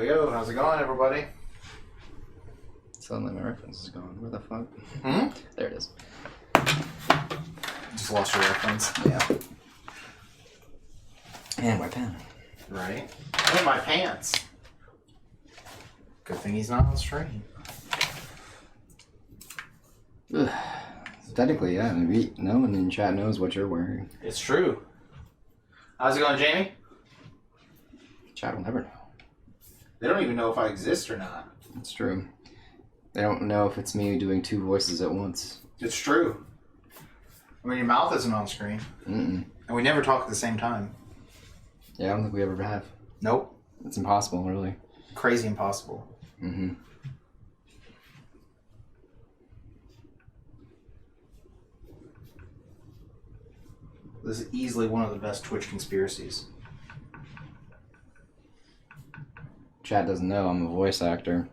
Yo, how's it going, everybody? Suddenly my reference is gone. Where the fuck? There it is. Just lost your reference. Yeah. And my pen. Right. And my pants. Good thing he's not on stream. Technically, yeah. Maybe no one in chat knows what you're wearing. It's true. How's it going, Jamie? Chat will never know. They don't even know if I exist or not. It's true. They don't know if it's me doing two voices at once. It's true. I mean, your mouth isn't on screen. Mm-mm. And we never talk at the same time. Yeah, I don't think we ever have. Nope. It's impossible, really. Crazy impossible. Mm-hmm. This is easily one of the best Twitch conspiracies. Chat doesn't know I'm a voice actor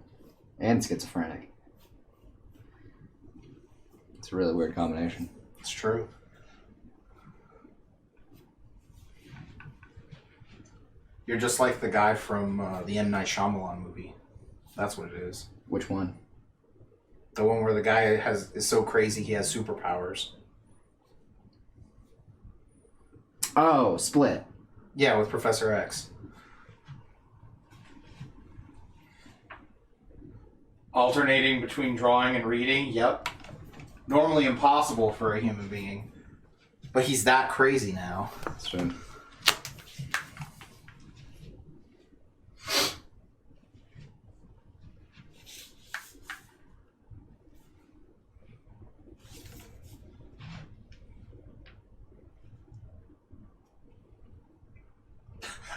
and schizophrenic. It's a really weird combination. It's true. You're just like the guy from the M. Night Shyamalan movie. That's what it is. Which one? The one where the guy is so crazy he has superpowers. Oh, Split. Yeah, with Professor X. Alternating between drawing and reading, yep. Normally impossible for a human being. But he's that crazy now. That's true.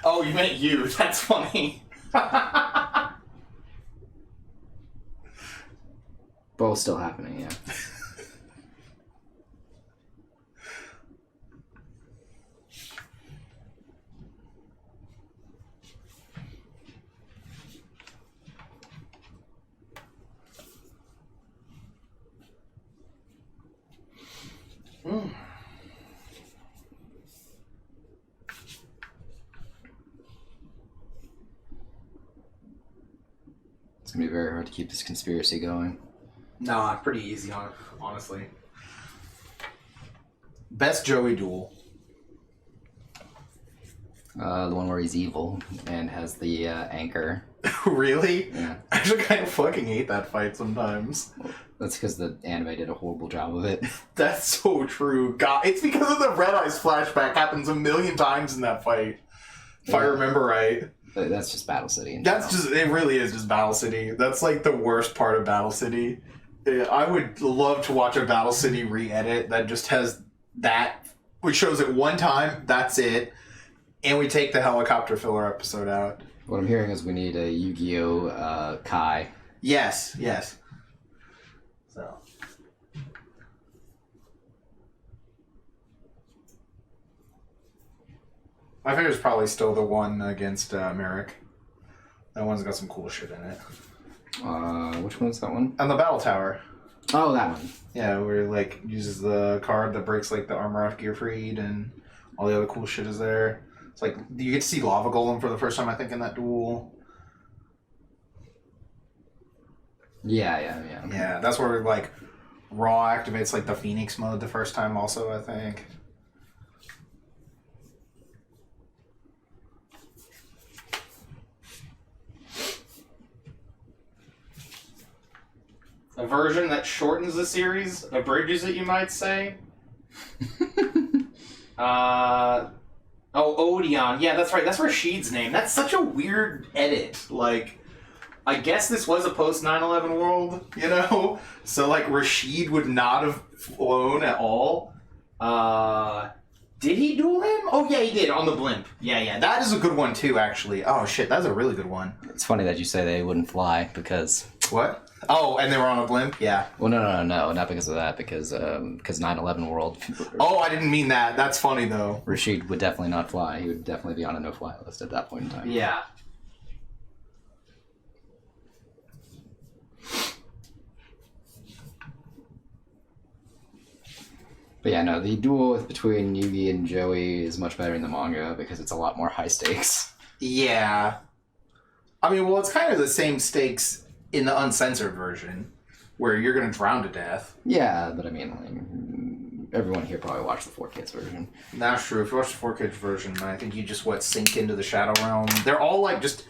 Oh, you meant you. That's funny. Both still happening, yeah. It's gonna be very hard to keep this conspiracy going. Nah, pretty easy, honestly. Best Joey duel. The one where he's evil and has the anchor. Really? Yeah. I actually kind of fucking hate that fight sometimes. That's because the anime did a horrible job of it. That's so true. God, it's because of the Red Eyes flashback. Happens a million times in that fight. If I remember right. But that's just Battle City. It really is just Battle City. That's like the worst part of Battle City. I would love to watch a Battle City re-edit that just has that, which shows it one time, that's it, and we take the helicopter filler episode out. What I'm hearing is we need a Yu-Gi-Oh! Kai. Yes. So. My favorite is probably still the one against Merrick. That one's got some cool shit in it. Which one's that one? And the Battle Tower. Oh, that one. Yeah, where like uses the card that breaks like the armor off Gearfried and all the other cool shit is there. It's like you get to see Lava Golem for the first time, I think, in that duel. Yeah. Yeah, that's where like Raw activates like the Phoenix mode the first time also, I think. A version that shortens the series, abridges it, you might say. Odeon. Yeah, that's right. That's Rashid's name. That's such a weird edit. Like, I guess this was a post 9/11 world, you know? So, like, Rashid would not have flown at all. Did he duel him? Oh, yeah, he did, on the blimp. Yeah. That is a good one, too, actually. Oh, shit, that's a really good one. It's funny that you say they wouldn't fly because... What? Oh, and they were on a blimp? Yeah. Well, no, not because of that, because 9/11 world... Oh, I didn't mean that. That's funny, though. Rashid would definitely not fly. He would definitely be on a no-fly list at that point in time. Yeah. But yeah, no, the duel between Yugi and Joey is much better in the manga because it's a lot more high stakes. Yeah. I mean, well, it's kind of the same stakes in the uncensored version, where you're going to drown to death. Yeah, but I mean, like, everyone here probably watched the 4Kids version. That's true. If you watch the 4Kids version, I think you just, sink into the Shadow Realm. They're all, like, just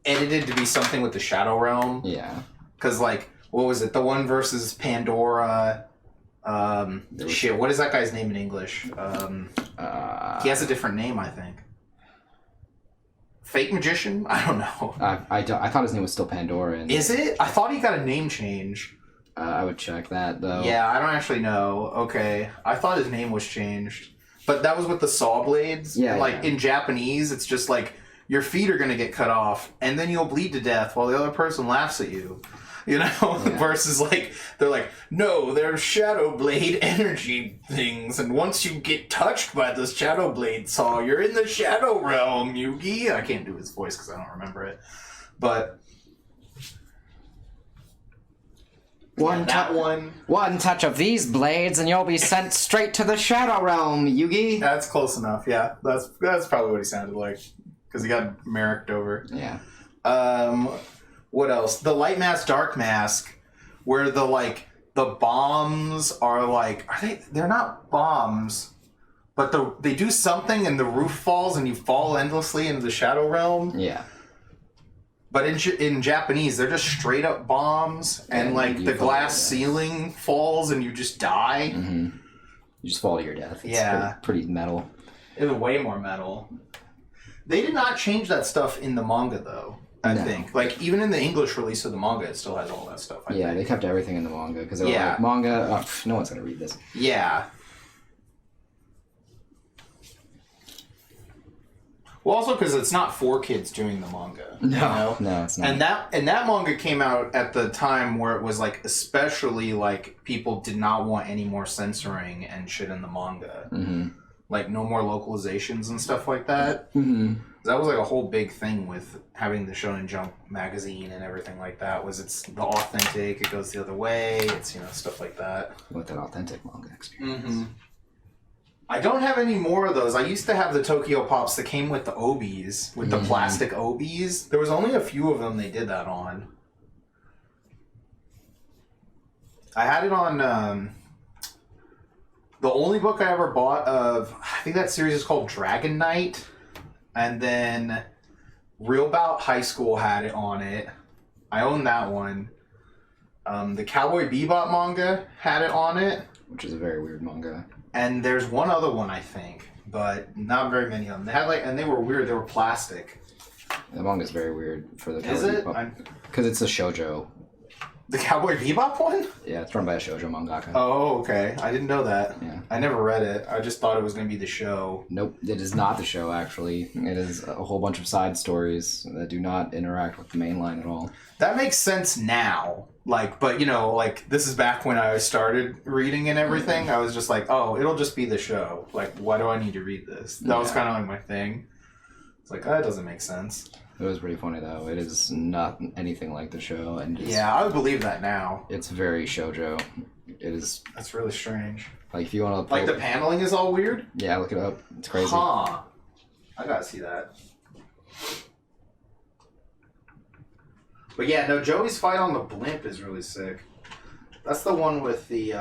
edited to be something with the Shadow Realm. Yeah. Because, like, what was it? The one versus Pandora. Shit, what is that guy's name in English? He has a different name, I think. Fake Magician? I don't know. I thought his name was still Pandora. Is it? I thought he got a name change. I would check that, though. Yeah, I don't actually know. Okay. I thought his name was changed. But that was with the saw blades. Yeah, Like, yeah. in Japanese, it's just like, your feet are going to get cut off, and then you'll bleed to death while the other person laughs at you. You know? Yeah. Versus, like, they're like, no, they're shadow blade energy things, and once you get touched by this shadow blade saw, you're in the shadow realm, Yugi. I can't do his voice because I don't remember it. But... One touch of these blades and you'll be sent straight to the Shadow Realm, Yugi. That's close enough, yeah. That's probably what he sounded like. Because he got Merricked over. Yeah. What else? The Light Mask, Dark Mask, where the bombs are they're not bombs, but they do something and the roof falls and you fall endlessly into the Shadow Realm. Yeah. But in Japanese, they're just straight up bombs, and like the glass ceiling falls and you just die. Mm-hmm. You just fall to your death. It's pretty metal. It's way more metal. They did not change that stuff in the manga, though. I think, like, even in the English release of the manga, it still has all that stuff. I think. They kept everything in the manga because they were like, manga. No one's gonna read this. Yeah. Well, also because it's not 4Kids doing the manga. No, it's not. And that manga came out at the time where it was like, especially like people did not want any more censoring and shit in the manga. Mm-hmm. Like no more localizations and stuff like that. Mm-hmm. That was like a whole big thing with having the Shonen Jump magazine and everything like that. Was it's the authentic, it goes the other way. It's stuff like that. With an authentic manga experience. Mm-hmm. I don't have any more of those. I used to have the Tokyo Pops that came with the obies, with the plastic obies. There was only a few of them they did that on. I had it on, the only book I ever bought of, I think that series is called Dragon Knight. And then Real Bout High School had it on it. I own that one. The Cowboy Bebop manga had it on it. Which is a very weird manga. And there's one other one, I think, but not very many of them. They had and they were weird. They were plastic. The manga's very weird for the. Is it? Because it's a shoujo. The Cowboy Bebop one? Yeah, it's run by a shoujo mangaka. Oh, okay. I didn't know that. Yeah. I never read it. I just thought it was going to be the show. Nope, it is not the show. Actually, it is a whole bunch of side stories that do not interact with the main line at all. That makes sense now. But this is back when I started reading and everything. I was just like, oh, it'll just be the show. Like, why do I need to read this? That was kind of like my thing. It's like, that doesn't make sense. It was pretty funny though. It is not anything like the show, and I would believe that now. It's very shoujo. It is. That's really strange. Like if you want to. Like the paneling is all weird. Yeah, look it up. It's crazy. Huh. I gotta see that. But yeah, no, Joey's fight on the blimp is really sick. That's the one with the,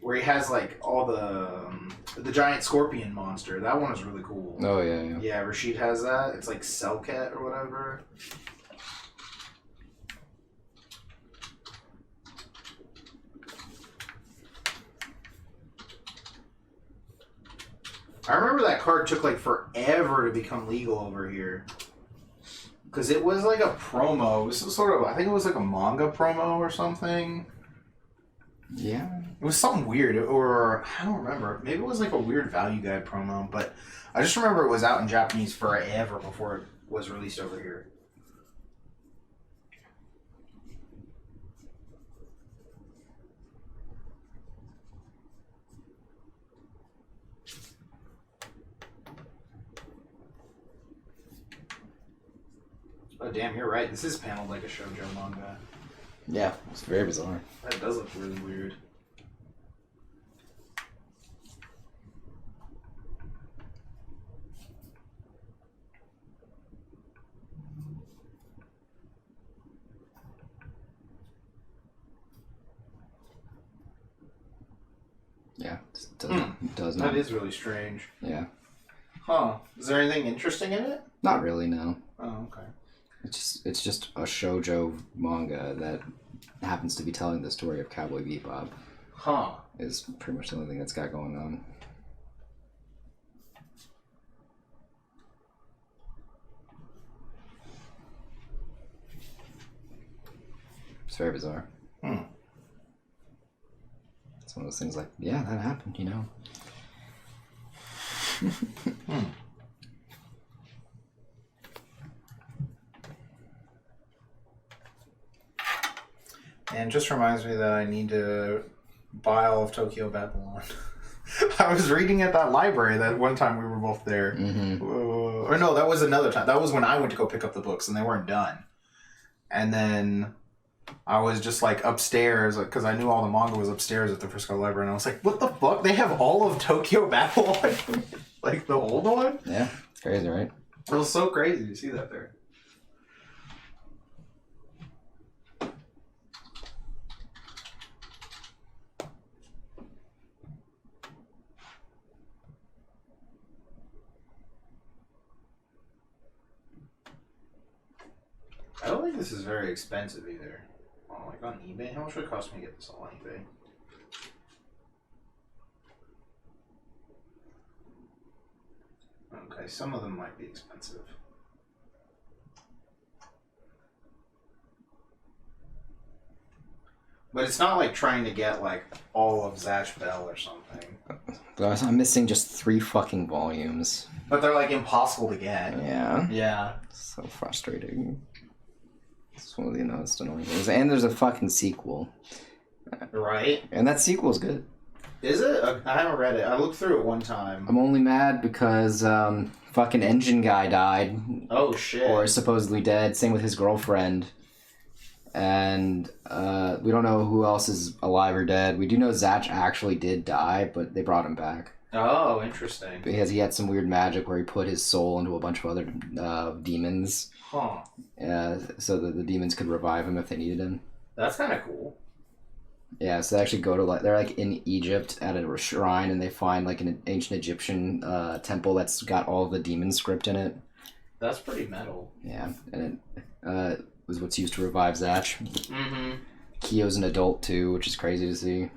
where he has, all the giant scorpion monster. That one is really cool. Oh, yeah. Yeah, Rashid has that. It's like Cellcat or whatever. I remember that card took, forever to become legal over here. Because it was like a promo. It was I think it was like a manga promo or something. Yeah. It was something weird, or I don't remember. Maybe it was like a weird value guide promo, but I just remember it was out in Japanese forever before it was released over here. Oh, damn, you're right. This is paneled like a shoujo manga. Yeah, it's very bizarre. That does look really weird. does not. That is really strange. Yeah. Huh. Is there anything interesting in it? Not really, no. Oh, okay. It's just a shoujo manga that happens to be telling the story of Cowboy Bebop. Huh. Is pretty much the only thing that's got going on. It's very bizarre. It's one of those things like, yeah, that happened, you know. And just reminds me that I need to buy all of Tokyo Babylon. I was reading at that library that one time we were both there. Or no, that was another time. That was when I went to go pick up the books and they weren't done. And then I was just like upstairs, because I knew all the manga was upstairs at the Frisco Library, and I was like, what the fuck? They have all of Tokyo Babylon? Like the old one? Yeah, it's crazy, right? It was so crazy to see that there. I don't think this is very expensive either. Oh, like on eBay? How much would it cost me to get this all on eBay? Okay, some of them might be expensive. But it's not like trying to get like all of Zatch Bell or something. I'm missing just 3 fucking volumes. But they're like impossible to get. Yeah. Yeah. So frustrating. It's one of the most annoying things. And there's a fucking sequel. Right? And that sequel's good. Is it? I haven't read it. I looked through it one time. I'm only mad because fucking engine guy died. Oh shit. Or is supposedly dead. Same with his girlfriend. And we don't know who else is alive or dead. We do know Zatch actually did die, but they brought him back. Oh, interesting. Because he had some weird magic where he put his soul into a bunch of other demons. Huh. So that the demons could revive him if they needed him. That's kind of cool. Yeah, so they actually go to they're like in Egypt at a shrine, and they find like an ancient Egyptian temple that's got all the demon script in it. That's pretty metal. Yeah, and it was what's used to revive Zatch. Mm-hmm. Kyo's an adult too, which is crazy to see.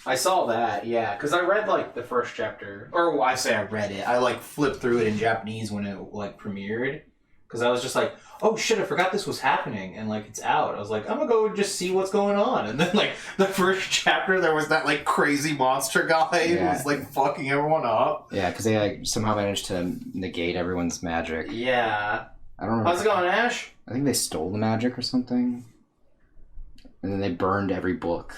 I saw that, yeah, because I read like the first chapter, or well, I say I read it. I like flipped through it in Japanese when it like premiered, because I was just like, oh shit, I forgot this was happening, and like it's out. I was like, I'm gonna go just see what's going on, and then like the first chapter, there was that like crazy monster guy who was like fucking everyone up. Yeah, because they like somehow managed to negate everyone's magic. Yeah. I don't remember. How's it going, Ash? I think they stole the magic or something, and then they burned every book.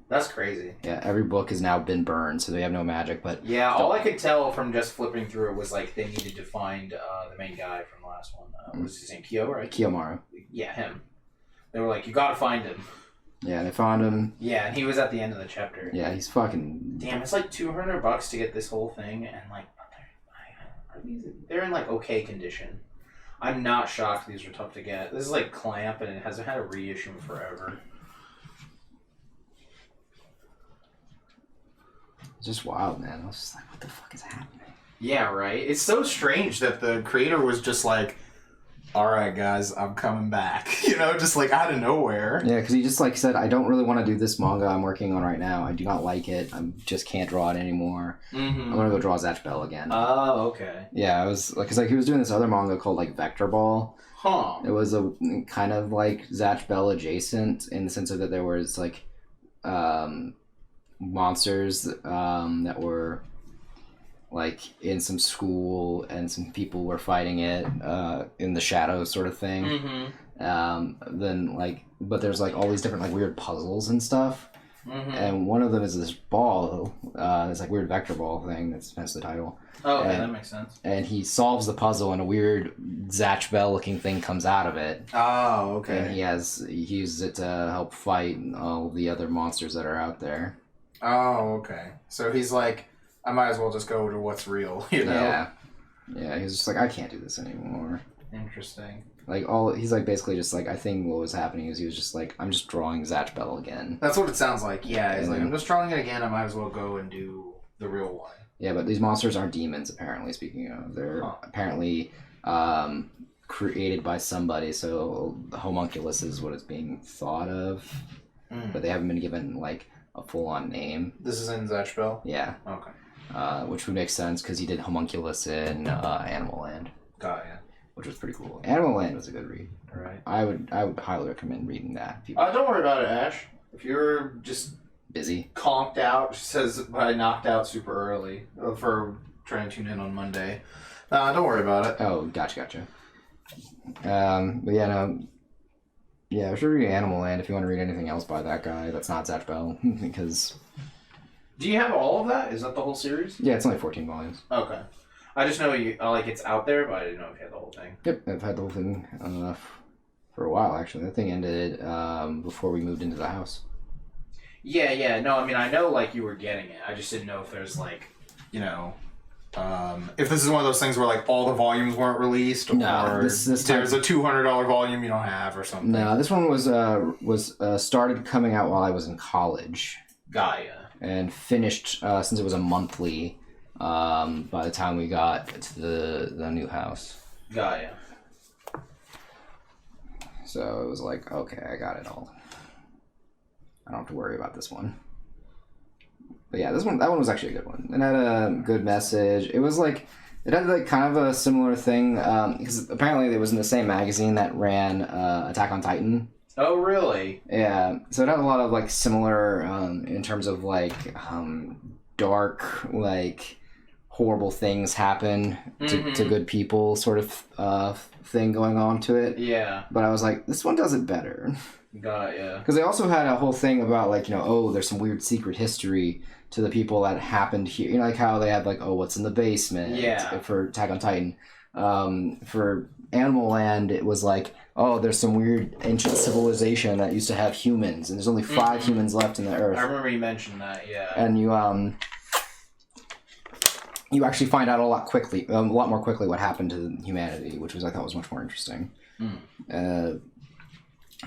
That's crazy. Yeah, every book has now been burned, so they have no magic. But yeah, all I could tell from just flipping through it was like they needed to find the main guy from the last one. What was his name? Kyo, right? Kiyomaru. Yeah, him. They were like, you gotta find him. Yeah, they found him. Yeah, and he was at the end of the chapter. Yeah, he's fucking... Damn, it's like $200 to get this whole thing, and like, they're in like okay condition. I'm not shocked these are tough to get. This is like Clamp, and it hasn't had a reissue in forever. It's just wild, man. I was just like, what the fuck is happening? Yeah, right? It's so strange that the creator was just like, alright guys, I'm coming back. You know, just like out of nowhere. Yeah, because he just like said, I don't really want to do this manga I'm working on right now. I do not like it. I just can't draw it anymore. Mm-hmm. I'm going to go draw Zatch Bell again. Oh, okay. Yeah, I was like, because like, he was doing this other manga called like Vector Ball. Huh. It was a kind of like Zatch Bell adjacent in the sense of that there was like monsters that were like in some school and some people were fighting it in the shadows sort of thing. Mm-hmm. Then like, but there's like all these different like weird puzzles and stuff. Mm-hmm. And one of them is this ball, this like weird vector ball thing. That's the title. Oh, okay, and, that makes sense. And he solves the puzzle, and a weird Zatch Bell looking thing comes out of it. Oh, okay. And he uses it to help fight all the other monsters that are out there. Oh, okay. So he's like, I might as well just go to what's real, you know? Yeah. Yeah, he's just like, I can't do this anymore. Interesting. Like, he's like basically just like, I think what was happening is he was just like, I'm just drawing Zatch Bell again. That's what it sounds like, yeah. He's And like, then- I'm just drawing it again, I might as well go and do the real one. Yeah, but these monsters aren't demons, apparently, speaking of. They're apparently created by somebody, so the homunculus is what it's being thought of. But they haven't been given, like, a full-on name. This is in Zatch Bell? Yeah. Okay. Which would make sense, because he did homunculus in Animal Land. Got ya. Which was pretty cool. Animal Land was a good read. Right. I would highly recommend reading that. Don't worry about it, Ash. If you're just... busy. Conked out, says I knocked out super early for trying to tune in on Monday. Don't worry about it. Oh, gotcha. But yeah, no. Yeah, I should read Animal Land if you want to read anything else by that guy that's not Zatch Bell, because... Do you have all of that? Is that the whole series? Yeah, it's only 14 volumes. Okay. I just know it's out there, but I didn't know if you had the whole thing. Yep, I've had the whole thing for a while, actually. That thing ended before we moved into the house. Yeah. No, I mean, I know, like, you were getting it. I just didn't know if there's, like, you know... if this is one of those things where, like, all the volumes weren't released, or this there's a $200 volume you don't have or something. No, this one was started coming out while I was in college. Gaia. And finished, since it was a monthly, by the time we got to the new house. Gaia. So it was like, okay, I got it all. I don't have to worry about this one. But yeah, that one was actually a good one. It had a good message. It was like, it had like kind of a similar thing, because apparently it was in the same magazine that ran Attack on Titan. Oh, really? Yeah, so it had a lot of like similar, in terms of like dark, like horrible things happen to good people sort of thing going on to it. Yeah. But I was like, this one does it better. Got it, yeah. Because they also had a whole thing about, like, you know, oh, there's some weird secret history to the people that happened here. You know, like how they had, like, oh, what's in the basement for Attack on Titan. For Animal Land, it was like, oh, there's some weird ancient civilization that used to have humans, and there's only 5 humans left in the Earth. I remember you mentioned that, yeah. And you actually find out a lot more quickly what happened to humanity, which I thought was much more interesting.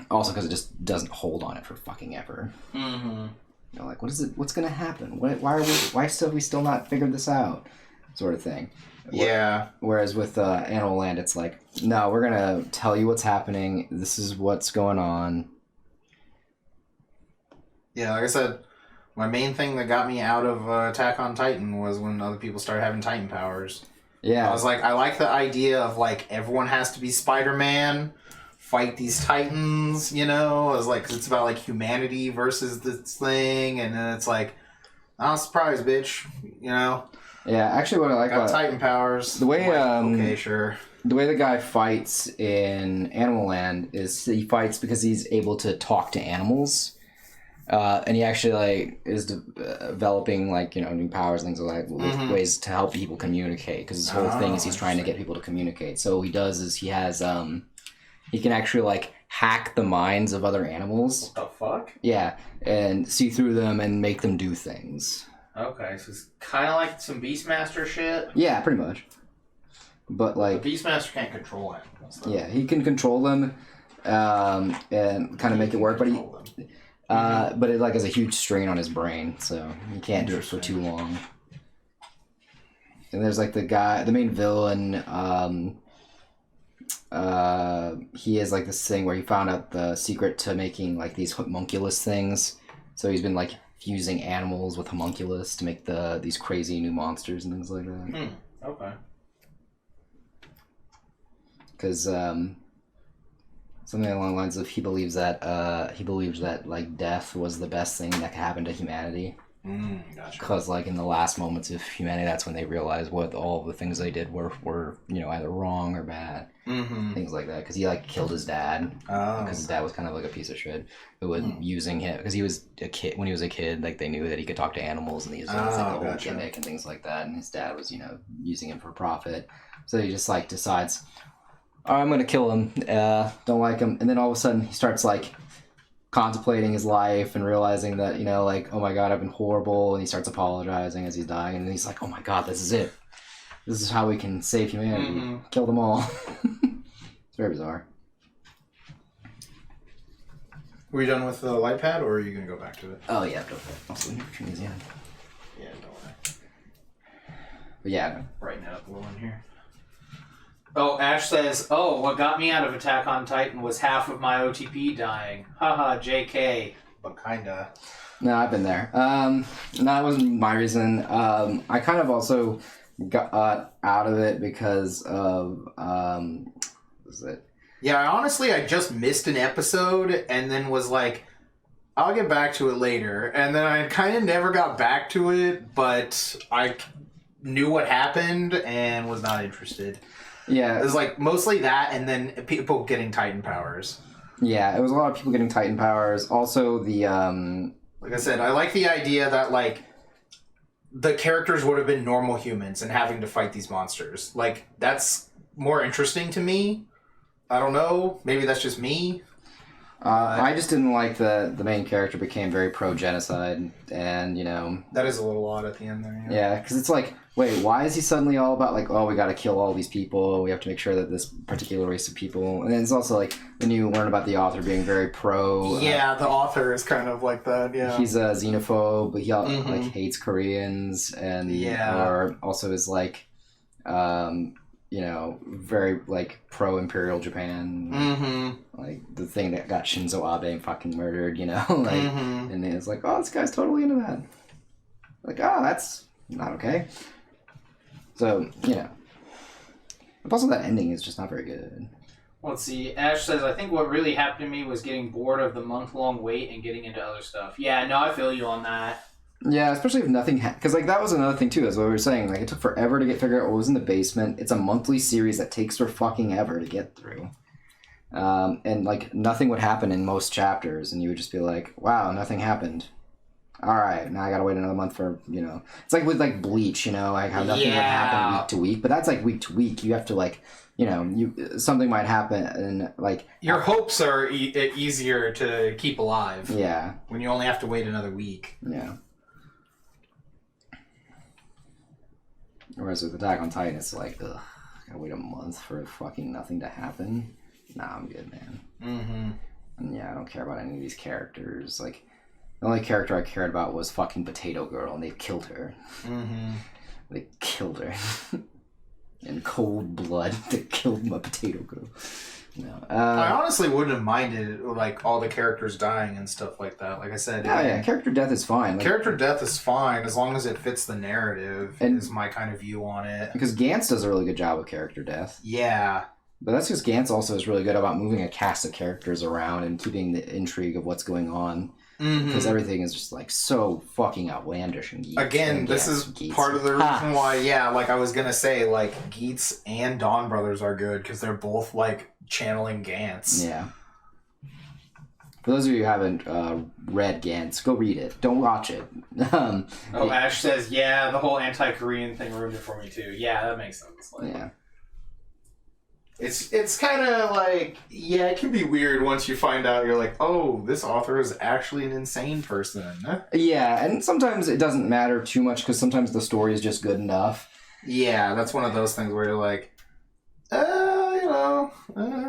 Also, because it just doesn't hold on it for fucking ever. Mm-hmm. You know, like, what's gonna happen? Why have we still not figured this out? Sort of thing. Yeah. Whereas with Animal Land, it's like, no, we're gonna tell you what's happening. This is what's going on. Yeah, like I said, my main thing that got me out of Attack on Titan was when other people started having Titan powers. Yeah. I was like, I like the idea of, like, everyone has to be Spider-Man, fight these Titans, you know? I was like, 'cause it's about, like, humanity versus this thing, and then it's like, I'm surprised, bitch, you know? Yeah, actually what I like about Titan powers. The way, okay, sure. The way the guy fights in Animal Land is he fights because he's able to talk to animals. And he actually, like, is developing, like, you know, new powers and things like that, with ways to help people communicate. Because his whole thing is he's trying to get people to communicate. So what he does is he has, he can actually, like, hack the minds of other animals. What the fuck? Yeah, and see through them and make them do things. Okay, so it's kind of like some Beastmaster shit? Yeah, pretty much. But, like... The Beastmaster can't control animals, though. Yeah, he can control them, and kind of make it work, but but it, like, is a huge strain on his brain, so he can't do it for too long. And there's, like, the main villain, he has, like, this thing where he found out the secret to making, like, these homunculus things. So he's been, like, fusing animals with homunculus to make these crazy new monsters and things like that. Okay. Because, something along the lines of he believes that like death was the best thing that could happen to humanity. Gotcha. Because like in the last moments of humanity, that's when they realized what all the things they did were you know, either wrong or bad. Things like that. Because he like killed his dad. Because his dad was kind of like a piece of shit. Who was using him because he was a kid. When he was a kid, like they knew that he could talk to animals and he was like a whole gimmick and things like that. And his dad was, you know, using him for profit. So he just like decides, all right, I'm gonna kill him. Don't like him. And then all of a sudden he starts like contemplating his life and realizing that, you know, like, oh my god, I've been horrible. And he starts apologizing as he's dying. And then he's like, oh my god, this is it. This is how we can save humanity. Kill them all. It's very bizarre. Were you done with the light pad, or are you gonna go back to it? Oh yeah, go for it. Also, yeah. Yeah, don't worry. But yeah. Right now, the one here. Oh, Ash says, "Oh, what got me out of Attack on Titan was half of my OTP dying. Haha, JK." But kinda. No, I've been there. No, that wasn't my reason. I kind of also got out of it because of what was it? Yeah, honestly, I just missed an episode and then was like, I'll get back to it later. And then I kind of never got back to it, but I knew what happened and was not interested. Yeah. It was like mostly that and then people getting Titan powers. Yeah, it was a lot of people getting Titan powers. Also, the... Like I said, I like the idea that, like, the characters would have been normal humans and having to fight these monsters. Like, that's more interesting to me. I don't know. Maybe that's just me. I just didn't like the main character became very pro-genocide, and, you know... That is a little odd at the end there. Yeah, because it's like, wait, why is he suddenly all about, like, oh, we gotta kill all these people, we have to make sure that this particular race of people... And then it's also, like, when you learn about the author being very pro... Yeah, the author is kind of like that, yeah. He's a xenophobe, but he, like, hates Koreans, and... Yeah. Or also is, like, you know, very, like, pro-Imperial Japan. Mm-hmm. Like, the thing that got Shinzo Abe fucking murdered, you know? Like, and it's like, oh, this guy's totally into that. Like, oh, that's not okay. So, you know. But also that ending is just not very good. Let's see. Ash says, I think what really happened to me was getting bored of the month-long wait and getting into other stuff. Yeah, no, I feel you on that. Yeah, especially if nothing... Because, like, that was another thing, too, as what we were saying. Like, it took forever to figure out what was in the basement. It's a monthly series that takes for fucking ever to get through. And, like, nothing would happen in most chapters, and you would just be like, wow, nothing happened. Alright, now I gotta wait another month for, you know... It's like with, like, Bleach, you know, like how nothing would happen week to week. But that's, like, week to week. You have to, like... You know, something might happen, and, like... Your hopes are easier to keep alive. Yeah. When you only have to wait another week. Yeah. Whereas with Attack on Titan, it's like, ugh, gotta wait a month for fucking nothing to happen. Nah, I'm good, man. Mm-hmm. And yeah, I don't care about any of these characters. Like, the only character I cared about was fucking Potato Girl, and they killed her. Mm-hmm. They killed her. In cold blood, they killed my Potato Girl. No. I honestly wouldn't have minded, like, all the characters dying and stuff like that. Like I said... Yeah, character death is fine. Like, character death is fine, as long as it fits the narrative, and, is my kind of view on it. Because Gantz does a really good job with character death. Yeah. But that's because Gantz also is really good about moving a cast of characters around and keeping the intrigue of what's going on. Because everything is just, like, so fucking outlandish and geeks. Again, this is part of the reason why, yeah, like I was gonna say, like, Geets and Dawn Brothers are good, because they're both, like, channeling Gantz. Yeah. For those of you who haven't read Gantz, go read it. Don't watch it. Ash says, yeah, the whole anti-Korean thing ruined it for me, too. Yeah, that makes sense. Like, yeah. It's kind of like, yeah, it can be weird once you find out you're like, oh, this author is actually an insane person. Yeah, and sometimes it doesn't matter too much because sometimes the story is just good enough. Yeah, that's one of those things where you're like, you know.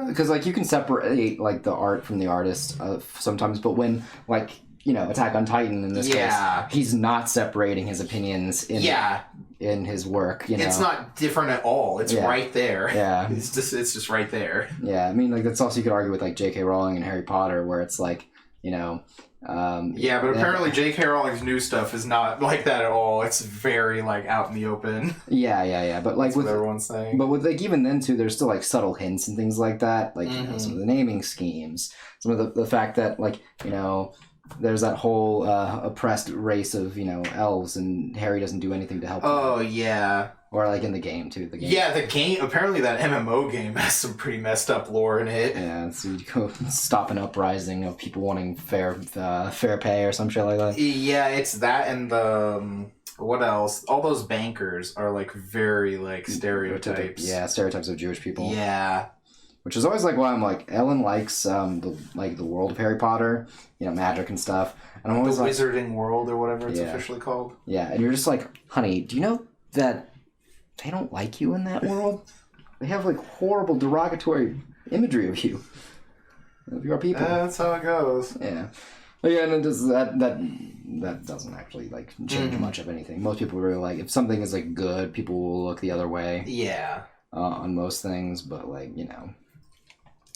Because, like, you can separate, like, the art from the artist sometimes, but when, like, you know, Attack on Titan in this case, he's not separating his opinions in his work, you know. It's not different at all. It's right there. Yeah. It's just right there. Yeah, I mean, like, that's also, you could argue with, like, J.K. Rowling and Harry Potter, where it's like, you know... yeah, but apparently J.K. Rowling's new stuff is not like that at all. It's very, like, out in the open. Yeah. But, like, that's what everyone's saying. But with, like, even then, too, there's still, like, subtle hints and things like that. Like, you know, some of the naming schemes. Some of the fact that, like, you know... There's that whole oppressed race of, you know, elves, and Harry doesn't do anything to help them. Oh, yeah. Or, like, in the game, too. The game. Yeah, the game... Apparently that MMO game has some pretty messed up lore in it. Yeah, so you go stop an uprising of people wanting fair pay or some shit like that. Yeah, it's that and the... what else? All those bankers are, like, very, like, stereotypes. Yeah, stereotypes of Jewish people. Yeah. Which is always, like, why I'm like, Ellen likes, the world of Harry Potter, you know, magic and stuff. And I'm always the like... Wizarding World or whatever it's officially called. Yeah, and you're just like, honey, do you know that they don't like you in that world? They have, like, horrible derogatory imagery of you. Of your people. That's how it goes. Yeah. Yeah, and it does, that doesn't actually like change much of anything. Most people really like if something is like good, people will look the other way. Yeah. On most things, but like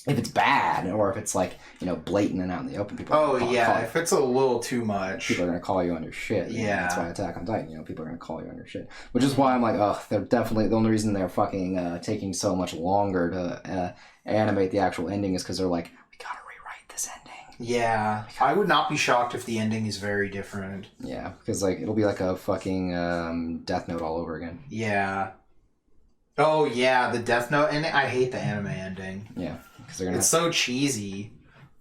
if it's bad or if it's like blatant and out in the open, people. If it's a little too much, people are gonna call you on your shit. Yeah, that's why Attack on Titan. People are gonna call you on your shit, which is why I'm like, oh, they're definitely the only reason they're fucking taking so much longer to animate the actual ending is because they're like, we gotta rewrite this ending. Yeah, I would not be shocked if the ending is very different. Yeah, because like it'll be like a fucking Death Note all over again. Yeah. Oh yeah, the Death Note ending. I hate the anime ending. Yeah, because they're gonna. It's so cheesy.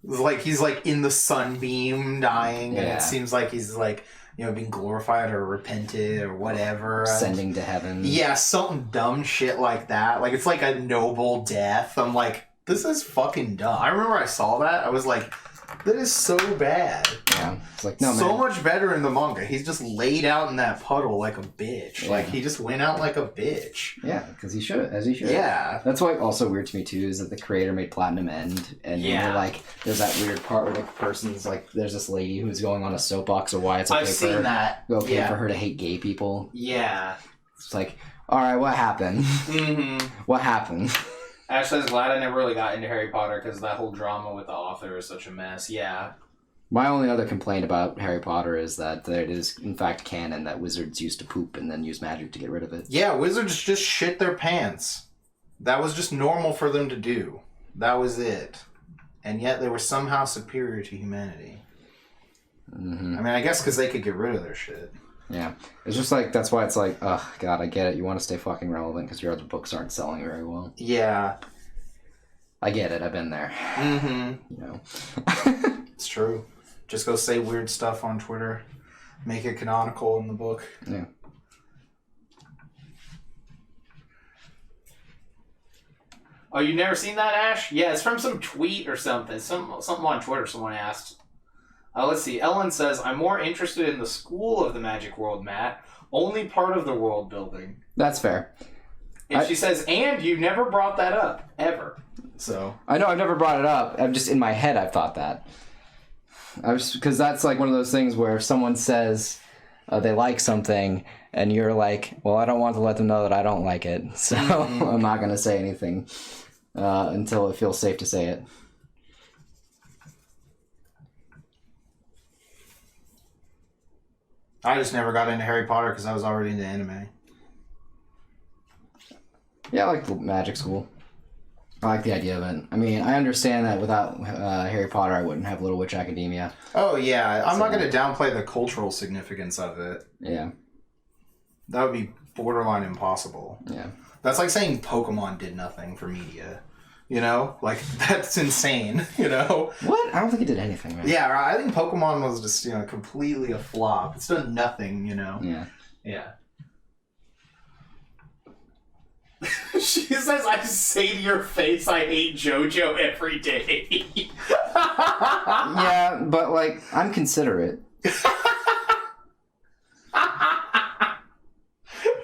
Like he's like in the sunbeam dying, and it seems like he's like being glorified or repented or whatever. Ascending to heaven. Yeah, something dumb shit like that. Like it's like a noble death. I'm like, this is fucking dumb. I remember I saw that. I was like, that is so bad. Yeah, it's like no, so man. much better in the manga. He's just laid out in that puddle like a bitch. Yeah. Like he just went out like a bitch. Yeah, because he should, as he should. Yeah, that's why also weird to me too is that the creator made Platinum end, and like there's that weird part where the person's like, there's this lady who's going on a soapbox of why it's okay I've seen that. for her to hate gay people. Yeah, it's like, all right, what happened? What happened? Ash says, glad I never really got into Harry Potter because that whole drama with the author is such a mess. Yeah. My only other complaint about Harry Potter is that it is, in fact, canon that wizards used to poop and then use magic to get rid of it. Yeah, wizards just shit their pants. That was just normal for them to do. That was it. And yet they were somehow superior to humanity. I mean, I guess because they could get rid of their shit. Yeah. It's just like, that's why it's like, oh, God, I get it. You want to stay fucking relevant because your other books aren't selling very well. Yeah. I get it. I've been there. It's true. Just go say weird stuff on Twitter. Make it canonical in the book. Yeah. Oh, you've never seen that, Ash? Yeah, it's from some tweet or something. Something on Twitter someone asked. Let's see. Ellen says, I'm more interested in the school of the magic world, Matt. Only part of the world building. That's fair. And she says, and you never brought that up, ever. So I know I've never brought it up. I'm just in my head I've thought that. Because that's like one of those things where if someone says they like something and you're like, well, I don't want to let them know that I don't like it, so I'm not going to say anything until it feels safe to say it. I just never got into Harry Potter because I was already into anime. Yeah, I like the magic school. I like the idea of it. I mean, I understand that without Harry Potter, I wouldn't have Little Witch Academia. Oh, yeah. I'm not going to downplay the cultural significance of it. Yeah. That would be borderline impossible. Yeah. That's like saying Pokemon did nothing for media. You know? Like, that's insane, you know? What? I don't think it did anything, man. Yeah, I think Pokemon was just, completely a flop. It's done nothing, Yeah. Yeah. She says, I say to your face, I hate JoJo every day. Yeah, but, like, I'm considerate.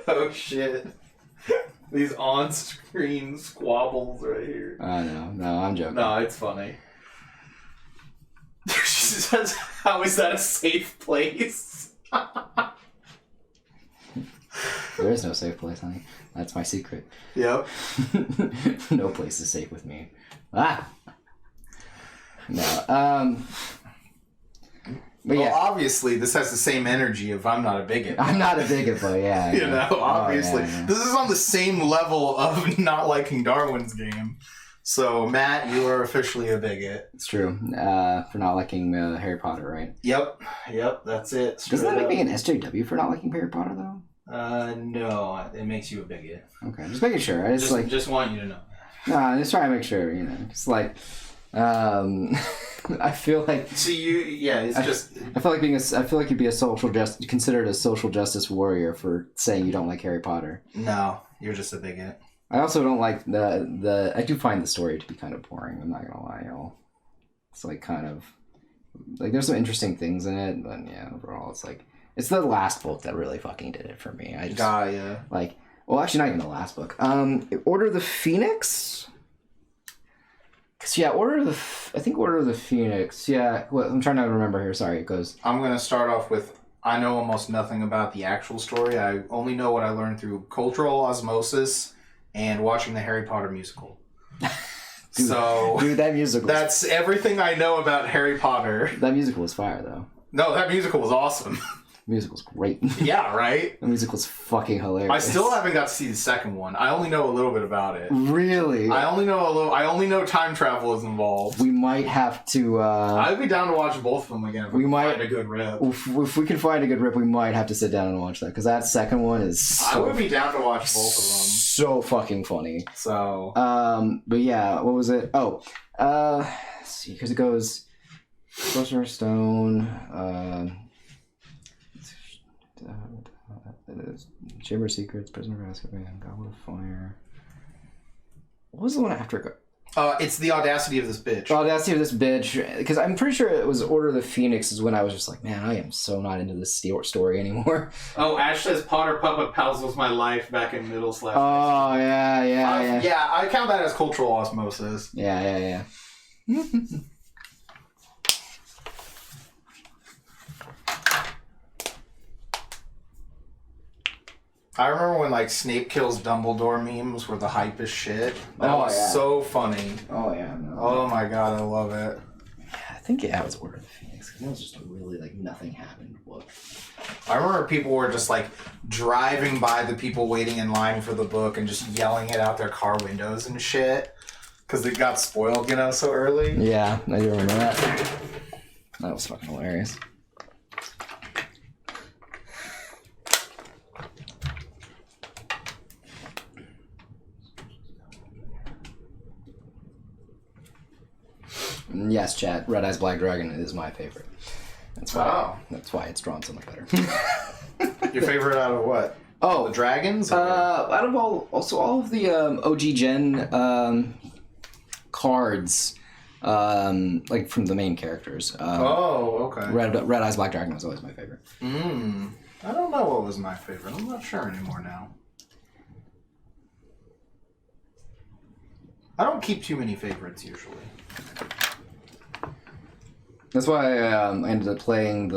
Oh, shit. These on-screen squabbles right here. No, I'm joking. No, it's funny. She says, how is that a safe place? There is no safe place, honey. That's my secret. Yep. No place is safe with me. Ah! No, but well, yeah. Obviously, this has the same energy of I'm not a bigot. I'm not a bigot, but yeah. You know, obviously. Oh, yeah. This is on the same level of not liking Darwin's game. So, Matt, you are officially a bigot. It's true. For not liking Harry Potter, right? Yep, that's it. Doesn't that make me an SJW for not liking Harry Potter, though? No, it makes you a bigot. Okay, just making sure. I just want you to know. No, I'm just trying to make sure, It's like, I feel like. See, it's just. I feel like you'd be considered a social justice warrior for saying you don't like Harry Potter. No, you're just a bigot. I also don't like I do find the story to be kind of boring. I'm not gonna lie, y'all. It's like kind of like there's some interesting things in it, but yeah, overall, it's like it's the last book that really fucking did it for me. I just like. Well, actually, not even the last book. Order of the Phoenix. Because So yeah, I think Order of the Phoenix. Yeah, well, I'm trying to remember here. Sorry, it goes. I'm going to start off with, I know almost nothing about the actual story. I only know what I learned through cultural osmosis and watching the Harry Potter musical. Dude, that musical. That's everything I know about Harry Potter. That musical was fire, though. No, that musical was awesome. The musical's great. Yeah, right? The musical's fucking hilarious. I still haven't got to see the second one. I only know a little bit about it. Really? I only know time travel is involved. We might have to... I'd be down to watch both of them again if we can find a good rip. If we can find a good rip, we might have to sit down and watch that, because that second one is I would be down to watch both of them. So fucking funny. So... But yeah, what was it? Oh, let's see, because it goes... Sorcerer's Stone, Chamber of Secrets, Prisoner of Azkaban, Goblet of Fire. What was the one after it? It's The Audacity of This Bitch. The Audacity of This Bitch, because I'm pretty sure it was Order of the Phoenix is when I was just like, man, I am so not into this story anymore. Oh, Ash says Potter Puppet Pals was my life back in middle slash. Oh, yeah. Yeah, I count that as cultural osmosis. Yeah. I remember when like Snape kills Dumbledore memes were the hypest shit. That was so funny. Oh yeah. No. Oh my god, I love it. I think it was Order of the Phoenix because it was just a really like nothing happened. What? I remember people were just like driving by the people waiting in line for the book and just yelling it out their car windows and shit because it got spoiled, so early. Yeah, I do remember that. That was fucking hilarious. Yes, chat. Red Eyes Black Dragon is my favorite. That's why. Wow. That's why it's drawn so much better. Your favorite out of what? Oh, the dragons? Out of all of the OG Gen cards, like from the main characters. Okay. Red Eyes Black Dragon was always my favorite. I don't know what was my favorite. I'm not sure anymore now. I don't keep too many favorites usually. That's why I ended up playing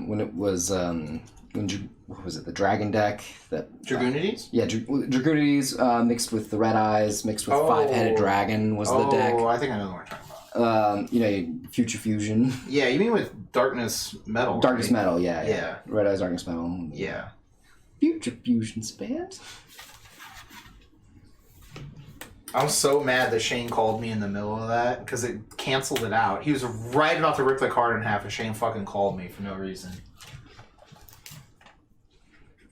what was it, the Dragon deck? Dragonides? Yeah, Dragonides mixed with the Red Eyes, mixed with Five-Headed Dragon was the deck. Oh, I think I know what we're talking about. Future Fusion. Yeah, you mean with Darkness Metal, Darkness right? Metal, yeah. Red Eyes, Darkness Metal. Yeah. Future Fusion spams. I'm so mad that Shane called me in the middle of that because it canceled it out. He was right about to rip the card in half and Shane fucking called me for no reason.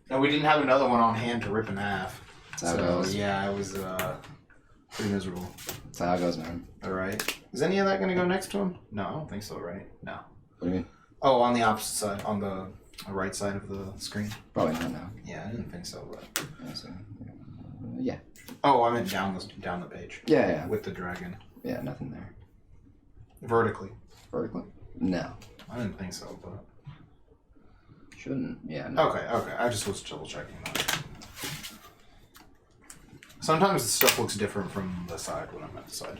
And we didn't have another one on hand to rip in half. That's how it goes. Yeah, it was pretty miserable. That's how it goes, man. Alright. Is any of that going to go next to him? No, I don't think so, right? No. What do you mean? Oh, on the opposite side, on the right side of the screen? Probably not now. Yeah, I didn't think so, but... Yeah. Oh, I meant down the page. Yeah. With the dragon. Yeah, nothing there. Vertically. Vertically? No. I didn't think so, but... Shouldn't. Yeah. No. Okay. I just was double checking that. Sometimes the stuff looks different from the side when I'm at the side.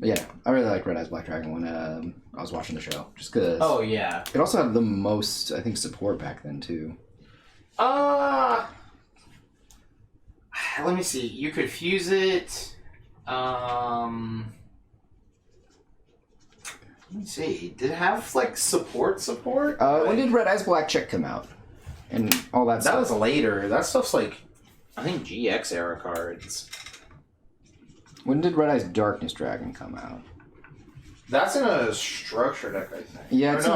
But yeah, I really like Red Eyes Black Dragon when I was watching the show. Just because... Oh, yeah. It also had the most, I think, support back then, too. Let me see. You could fuse it. Let me see. Did it have like support? When did Red Eyes Black Chick come out? And all that stuff? That was later. That stuff's like, I think GX era cards. When did Red Eyes Darkness Dragon come out? That's in a structure deck, I think. Yeah, it's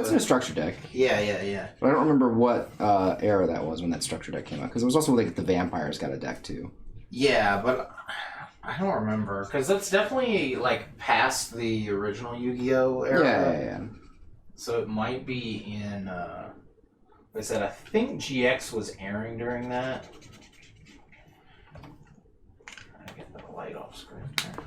in a structure deck. Yeah. But I don't remember what era that was when that structure deck came out. Because it was also like the Vampires got a deck too. Yeah, but I don't remember. Because that's definitely like past the original Yu-Gi-Oh era. Yeah. So it might be in, like I said, I think GX was airing during that. I get the light off screen there.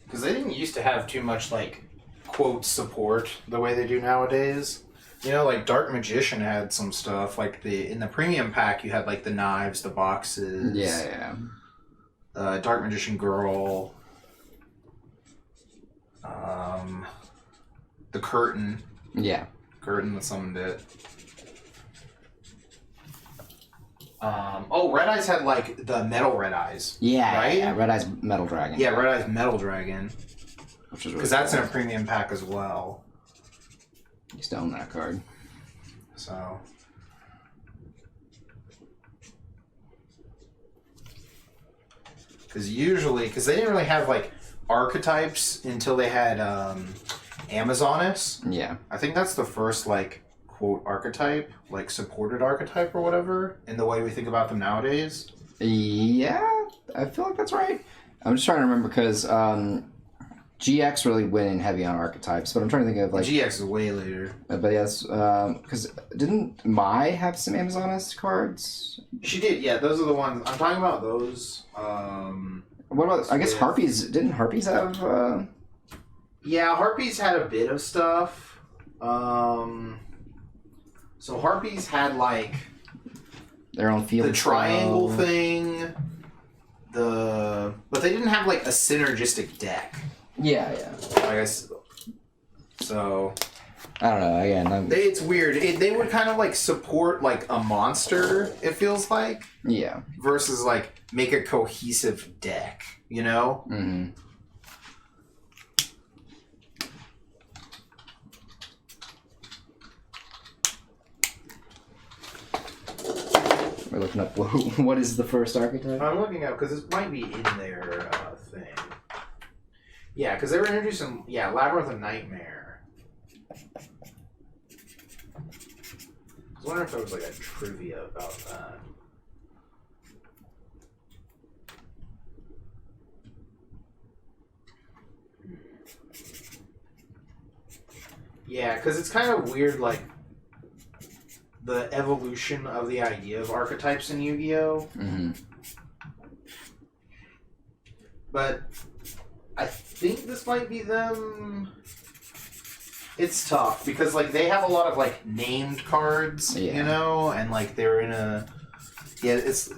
Because they didn't used to have too much, like, quote, support the way they do nowadays. You know, like, Dark Magician had some stuff. Like, in the premium pack, you had, like, the knives, the boxes. Yeah. Dark Magician Girl. The curtain. Yeah. Curtain that summoned it. Red Eyes had, like, the metal Red Eyes. Yeah, right? Yeah, Red Eyes Metal Dragon. Yeah, Red Eyes Metal Dragon. Which is really because that's cool. in a premium pack as well. You still own that card. So. Because they didn't really have, like, archetypes until they had Amazoness. Yeah. I think that's the first, like, quote, archetype, like, supported archetype or whatever, in the way we think about them nowadays. Yeah, I feel like that's right. I'm just trying to remember because GX really went in heavy on archetypes, but I'm trying to think of, like... GX is way later. But yes, because didn't Mai have some Amazoness cards? She did, yeah, those are the ones. I'm talking about those. What about, I guess yeah. Harpies, didn't Harpies have... Yeah, Harpies had a bit of stuff. So Harpies had, like... their own field. The triangle thing. But they didn't have, like, a synergistic deck. Yeah. I guess. So... I don't know, again... It's weird. They would kind of, like, support, like, a monster, it feels like. Yeah. Versus, like, make a cohesive deck, you know? Mm-hmm. We're looking up what is the first archetype? I'm looking up because this might be in their thing. Yeah, because they were introducing Labyrinth of Nightmare. I was wondering if there was like a trivia about that. Yeah, because it's kind of weird, like, the evolution of the idea of archetypes in Yu-Gi-Oh! Mm-hmm. But I think this might be them. It's tough because, like, they have a lot of, like, named cards, you know, and, like, they're in a... Yeah, it's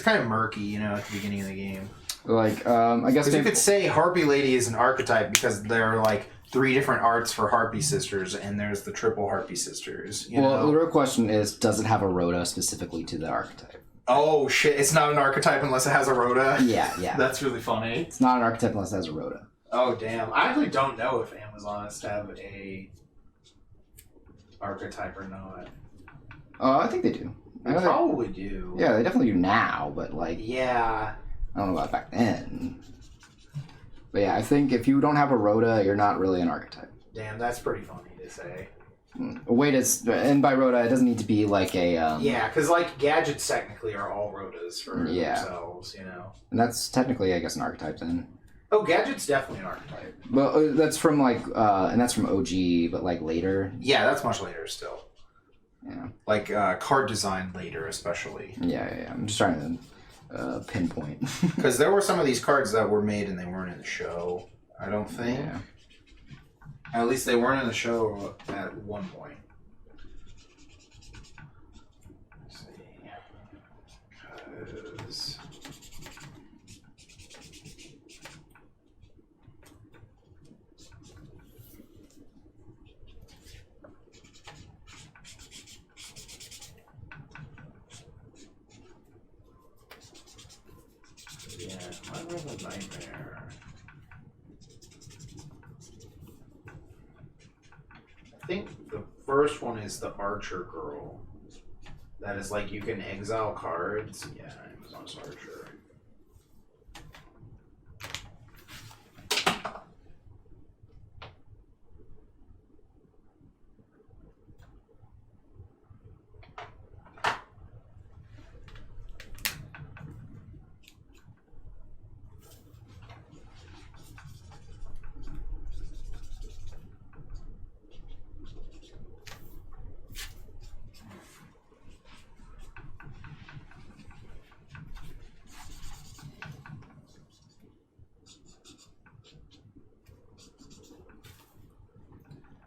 kind of murky, you know, at the beginning of the game. Like, I guess... Because you could say Harpy Lady is an archetype because there are, like, 3 different arts for Harpy Sisters, and there's the triple Harpy Sisters. You know? The real question is, does it have a Rhoda specifically to the archetype? Oh, shit. It's not an archetype unless it has a Rhoda? Yeah. That's really funny. It's not an archetype unless it has a Rhoda. Oh, damn. I actually don't know if Amazonists have a archetype or not. I think they do. They probably do. Yeah, they definitely do now, but, like... Yeah. I don't know about back then. But yeah, I think if you don't have a Rhoda, you're not really an archetype. Damn, that's pretty funny to say. A way to... And by Rhoda, it doesn't need to be like a... Yeah, because, like, gadgets technically are all Rhodas for themselves, you know? And that's technically, I guess, an archetype then. Oh, gadget's definitely an archetype. But that's from, like... and that's from OG, but, like, later. Yeah, that's much later still. Yeah. Like, card design later, especially. Yeah. I'm just trying to... pinpoint. Because there were some of these cards that were made and they weren't in the show, I don't think. Yeah. At least they weren't in the show at one point. Let's see. Because... Yeah, Labyrinth of Nightmare. I think the first one is the Archer Girl. That is like you can exile cards. Yeah, Amazon's Archer.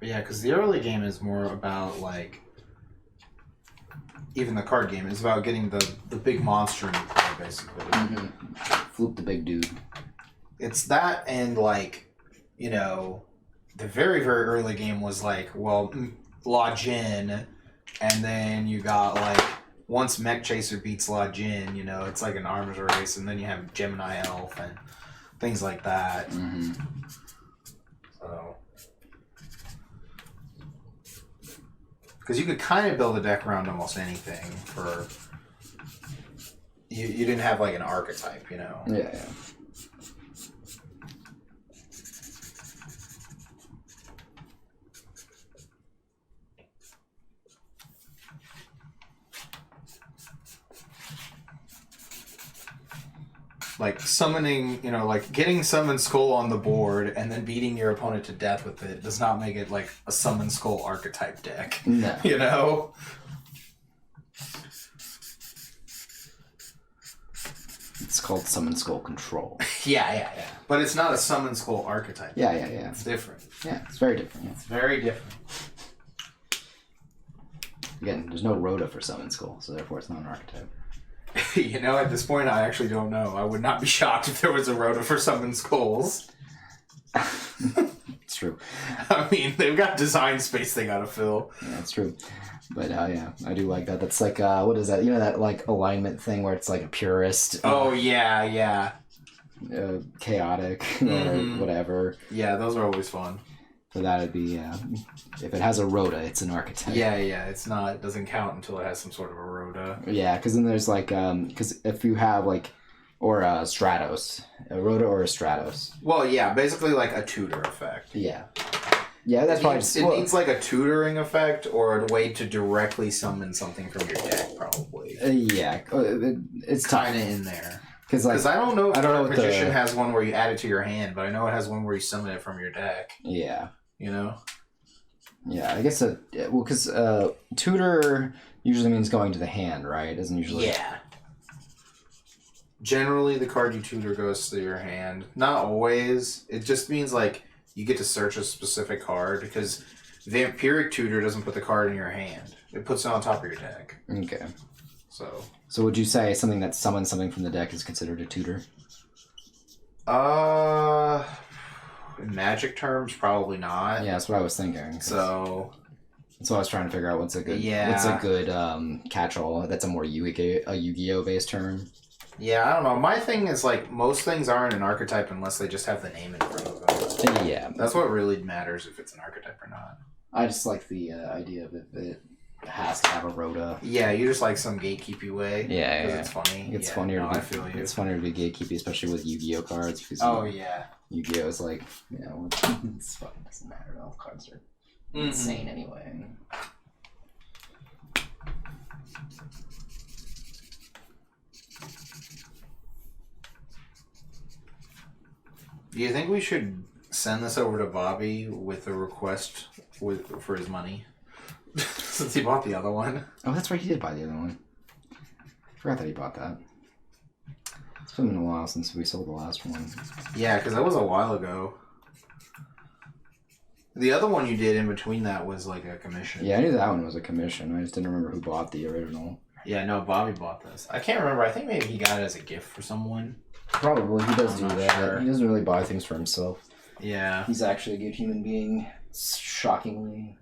Yeah, because the early game is more about, like... Even the card game is about getting the big monster in your play, basically. Mm-hmm. Floop the big dude. It's that and, like, you know... The very, very early game was, like, well, La Jin, and then you got, like... Once Mech Chaser beats La Jin, you know, it's like an arms race, and then you have Gemini Elf and things like that. Mm-hmm. So, because you could kind of build a deck around almost anything for... You didn't have, like, an archetype, you know? Yeah. Like, summoning, you know, like, getting Summon Skull on the board and then beating your opponent to death with it does not make it, like, a Summon Skull archetype deck. No. You know? It's called Summon Skull Control. Yeah. But it's not a Summon Skull archetype. Yeah. It's different. Yeah, it's very different. It's very different. Again, there's no Rhoda for Summon Skull, so therefore it's not an archetype. You know, at this point, I actually don't know. I would not be shocked if there was a Rhoda for Summon Skulls. It's true. I mean, they've got design space they gotta fill. Yeah, it's true. But yeah, I do like that. That's like, what is that? You know that like alignment thing where it's like a purist? Oh, yeah. Chaotic or whatever. Yeah, those are always fun. So that'd be, if it has a Rhoda, it's an archetype. Yeah, it's not, it doesn't count until it has some sort of a Rhoda. Yeah, because then there's like, because if you have like, or a Stratos, a Rhoda or a Stratos. Well, yeah, basically like a tutor effect. Yeah. Yeah, that's probably it needs like a tutoring effect or a way to directly summon something from your deck, probably. Yeah, it's kind of in there. Because I don't know if Magician has one where you add it to your hand, but I know it has one where you summon it from your deck. Yeah. You know? Yeah, I guess, because tutor usually means going to the hand, right? It doesn't usually... Yeah. Generally, the card you tutor goes to your hand. Not always. It just means, like, you get to search a specific card, because Vampiric Tutor doesn't put the card in your hand. It puts it on top of your deck. Okay. So would you say something that summons something from the deck is considered a tutor? In Magic terms, probably not. Yeah, that's what I was thinking. So that's what I was trying to figure out. What's a good catch-all? That's a more Yu-Gi-Oh based term. Yeah, I don't know. My thing is like most things aren't an archetype unless they just have the name in front of them. Yeah, that's what really matters if it's an archetype or not. I just like the idea of it has to have a Rhoda. Yeah, you just like some gatekeepy way. Yeah, because it's funny. It's funnier. No, I feel you. It's funnier to be gatekeepy, especially with Yu-Gi-Oh cards. Because Yu-Gi-Oh is like, you know, it's fucking doesn't matter. All cards are insane anyway. Do you think we should send this over to Bobby with a request for his money? Since he bought the other one. Oh, that's right. He did buy the other one. I forgot that he bought that. It's been a while since we sold the last one. Yeah, because that was a while ago. The other one you did in between that was like a commission. Yeah, I knew that one was a commission. I just didn't remember who bought the original. Yeah, no, Bobby bought this. I can't remember. I think maybe he got it as a gift for someone. Probably. He does do that. Sure. He doesn't really buy things for himself. Yeah. He's actually a good human being. Shockingly.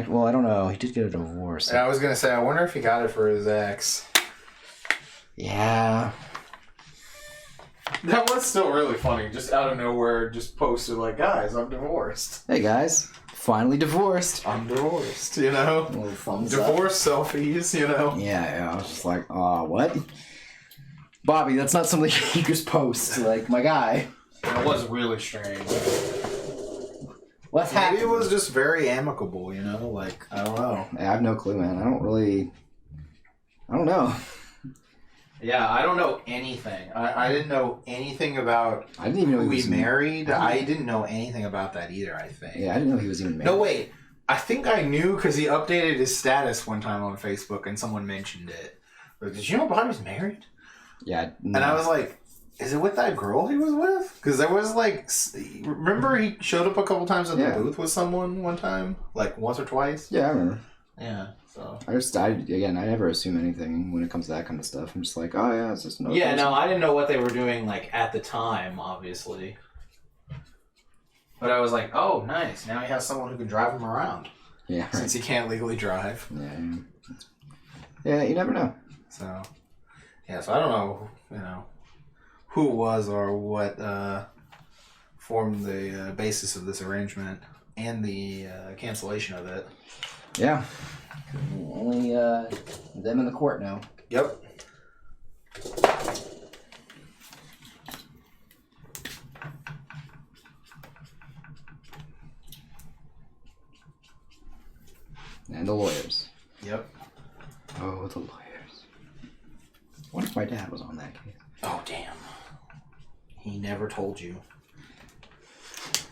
Well, I don't know. He did get a divorce. I was going to say, I wonder if he got it for his ex. Yeah. That was still really funny. Just out of nowhere, just posted like, guys, I'm divorced. Hey, guys. Finally divorced. I'm divorced, you know? A little thumbs Divorce up. selfies, you know? Yeah. I was just like, what? Bobby, that's not something you just post. Like, my guy. It was really strange. What's happening? Maybe it was just very amicable, you know? Like, I don't know. I have no clue, man. I don't know. Yeah, I don't know anything. I didn't know anything about I didn't even know who he was married. I didn't know anything about that either, I think. Yeah, I didn't know he was even married. No, wait. I think I knew because he updated his status one time on Facebook and someone mentioned it. Like, did you know Bobby's married? Yeah. No. And I was like, Is it with that girl he was with? Because there was like, remember he showed up a couple times at the booth with someone one time, like once or twice. Yeah, I remember. Yeah. So I never assume anything when it comes to that kind of stuff. I'm just like, oh yeah, it's just another. Yeah, person. no, I didn't know what they were doing like at the time, obviously. But I was like, oh, nice. Now he has someone who can drive him around. Yeah. Right. Since he can't legally drive. Yeah. Yeah, you never know. So, yeah. So I don't know, who it was or what formed the basis of this arrangement and the cancellation of it. Yeah. Only them in the court now. Yep. And the lawyers. Yep. Oh, the lawyers. What if my dad was on that case? Oh, damn. He never told you.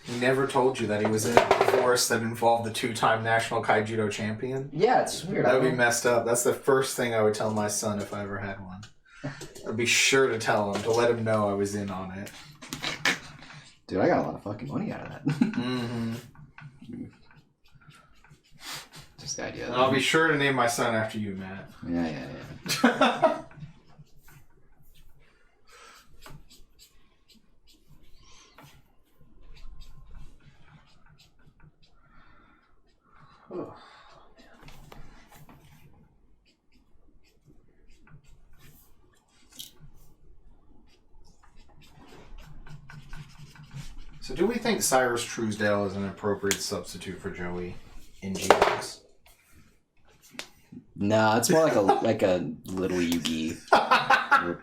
He never told you that he was in a divorce that involved the 2-time national Kaijudo champion. Yeah, it's weird. That would be messed up. That's the first thing I would tell my son if I ever had one. I'd be sure to tell him, to let him know I was in on it. Dude, I got a lot of fucking money out of that. Mm-hmm. Just the idea. And I'll be sure to name my son after you, Matt. Yeah. Oh. So do we think Cyrus Truesdale is an appropriate substitute for Joey in GX? No, it's more like a little Yugi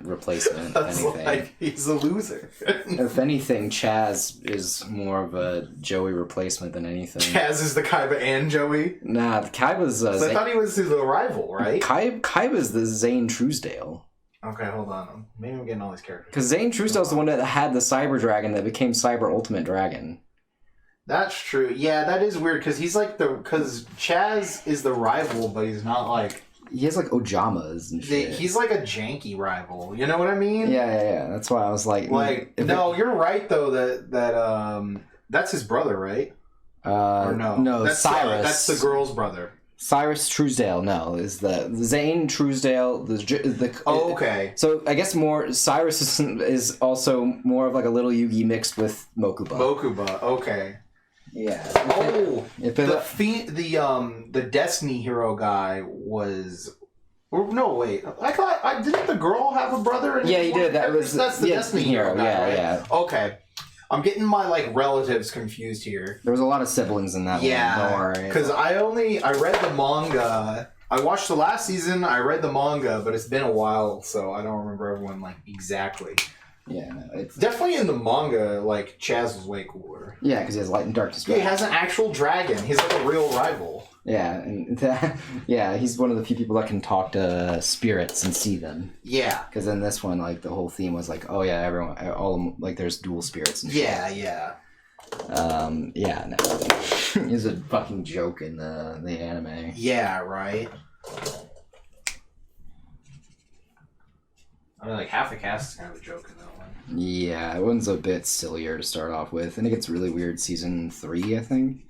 replacement. That's If anything. like he's a loser. If anything, Chaz is more of a Joey replacement than anything. Chaz is the Kaiba and Joey? Nah, Kaiba's I thought he was his rival, right? Kaiba's the Zane Truesdale. Okay, hold on. Maybe I'm getting all these characters. Because Zane Truesdale's the one that had the Cyber Dragon that became Cyber Ultimate Dragon. That's true. Yeah, that is weird because he's like because Chaz is the rival, but he's not like He has like Ojamas and shit. he's like a janky rival. You know what I mean? Yeah. That's why I was like, you're right though that that's his brother, right? Or no? No, that's Cyrus. That's the girl's brother. Cyrus Truesdale, no, is the Zane Truesdale. Oh, okay. So I guess Cyrus is also more of like a little Yugi mixed with Mokuba. Okay. Yeah. Oh, the Destiny Hero guy was. No, wait. I thought didn't the girl have a brother? Yeah, he did. That's the Destiny Hero guy, yeah, right? yeah. Okay. I'm getting my relatives confused here. There was a lot of siblings in that one. Yeah, because I read the manga. I watched the last season. I read the manga, but it's been a while, so I don't remember everyone exactly. Yeah, no, it's definitely in the manga. Chaz was way cooler. Yeah, because he has light and dark Yeah, he has an actual dragon. He's like a real rival. Yeah, and he's one of the few people that can talk to spirits and see them. Yeah. Because in this one, the whole theme was oh yeah, everyone, all there's dual spirits and shit. Yeah. Yeah, no. He's a fucking joke in the anime. Yeah, right. I mean, half the cast is kind of a joke in that one. Yeah, that one's a bit sillier to start off with, and it gets really weird season 3, I think.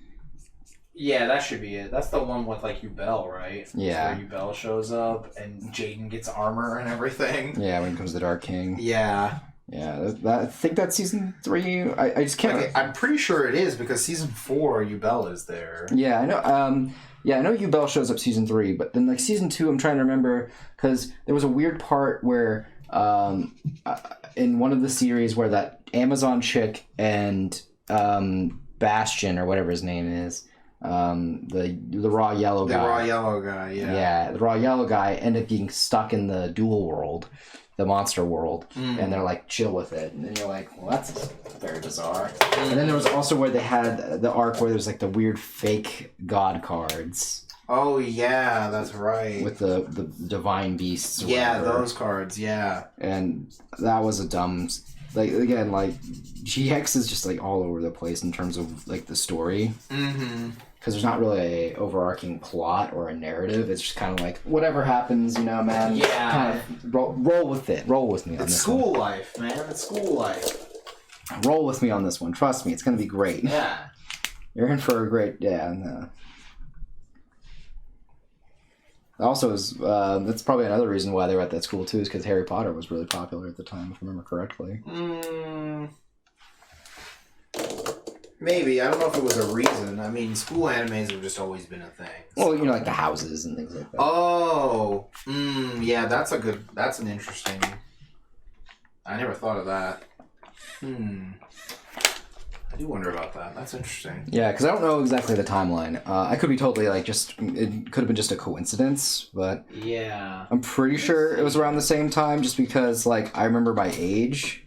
Yeah, that should be it. That's the one with Yubel, right? Yeah. That's where Yubel shows up and Jaden gets armor and everything. Yeah, when it comes to Dark King. Yeah. Yeah, I think that's season 3. I just can't. I'm pretty sure it is because season 4, Yubel is there. Yeah, I know. Yeah, I know Yubel shows up season 3, but then season 2, I'm trying to remember because there was a weird part where in one of the series where that Amazon chick and Bastion or whatever his name is, the raw yellow guy. The raw yellow guy, yeah. Yeah, the raw yellow guy ended up being stuck in the dual world, the monster world, and they're chill with it, and then you're well, that's very bizarre. And then there was also where they had the arc where there's the weird fake god cards. Oh yeah, that's right. With the divine beasts. Yeah, those cards. Yeah. And that was a dumb like again, like GX is just like all over the place in terms of like the story. Mm-hmm. Because there's not really a overarching plot or a narrative. It's just kind of like whatever happens, you know, man. Yeah. Kind of roll with it. Roll with me on It's this school one. life, man. It's school life. Roll with me on this one. Trust me, it's gonna be great. Yeah. You're in for a great And, also, that's probably another reason why they were at that school too, is because Harry Potter was really popular at the time, if I remember correctly. Maybe. I don't know if it was a reason. I mean, school animes have just always been a thing. Well, you know, like the houses and things like that. Oh, yeah, that's an interesting. I never thought of that. I do wonder about that. That's interesting. Yeah, because I don't know exactly the timeline. I could be totally like it could have been just a coincidence, but Yeah. I'm pretty sure it was around the same time, just because like I remember my age.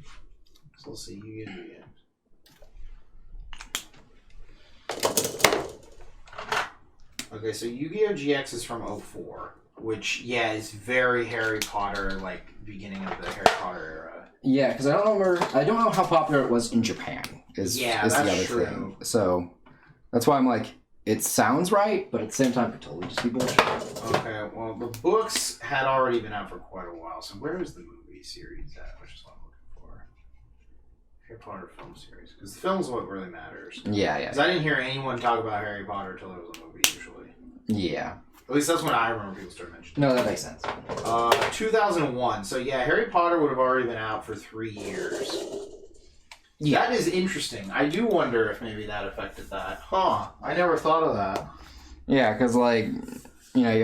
So we'll see. You get it again. Okay, so Yu-Gi-Oh! GX is from 04, which, yeah, is very Harry Potter, like, beginning of the Harry Potter era. Yeah, because I don't know how popular it was in Japan. Is the other true. thing. So that's why I'm like, it sounds right, but at the same time, it could totally just be bullshit. Okay, well, the books had already been out for quite a while, so where is the movie series at? Which is what I'm looking for. Harry Potter film series. Because the film's what really matters. Yeah. Because I didn't hear anyone talk about Harry Potter until there was a movie, usually. Yeah. At least that's when I remember people started mentioning. No, that makes sense. 2001. So yeah, Harry Potter would have already been out for 3 years. Yeah. That is interesting. I do wonder if maybe that affected that. Huh. I never thought of that. Yeah, because like, you know, you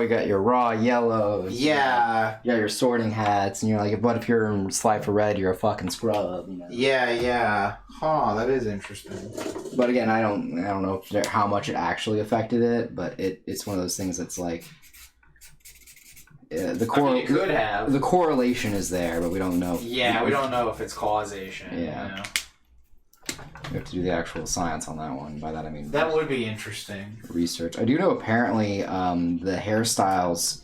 got your raw yellows. Yeah. You got your sorting hats, and you're like, but if you're in Slifer Red, you're a fucking scrub. You know? Yeah. Huh, that is interesting. But again, I don't know how much it actually affected it, but it's one of those things that's like It could have. The correlation is there, but we don't know. Yeah, we don't know if it's causation. Yeah. You know? We have to do the actual science on that one. By that I mean That would be interesting. research. I do know apparently the hairstyles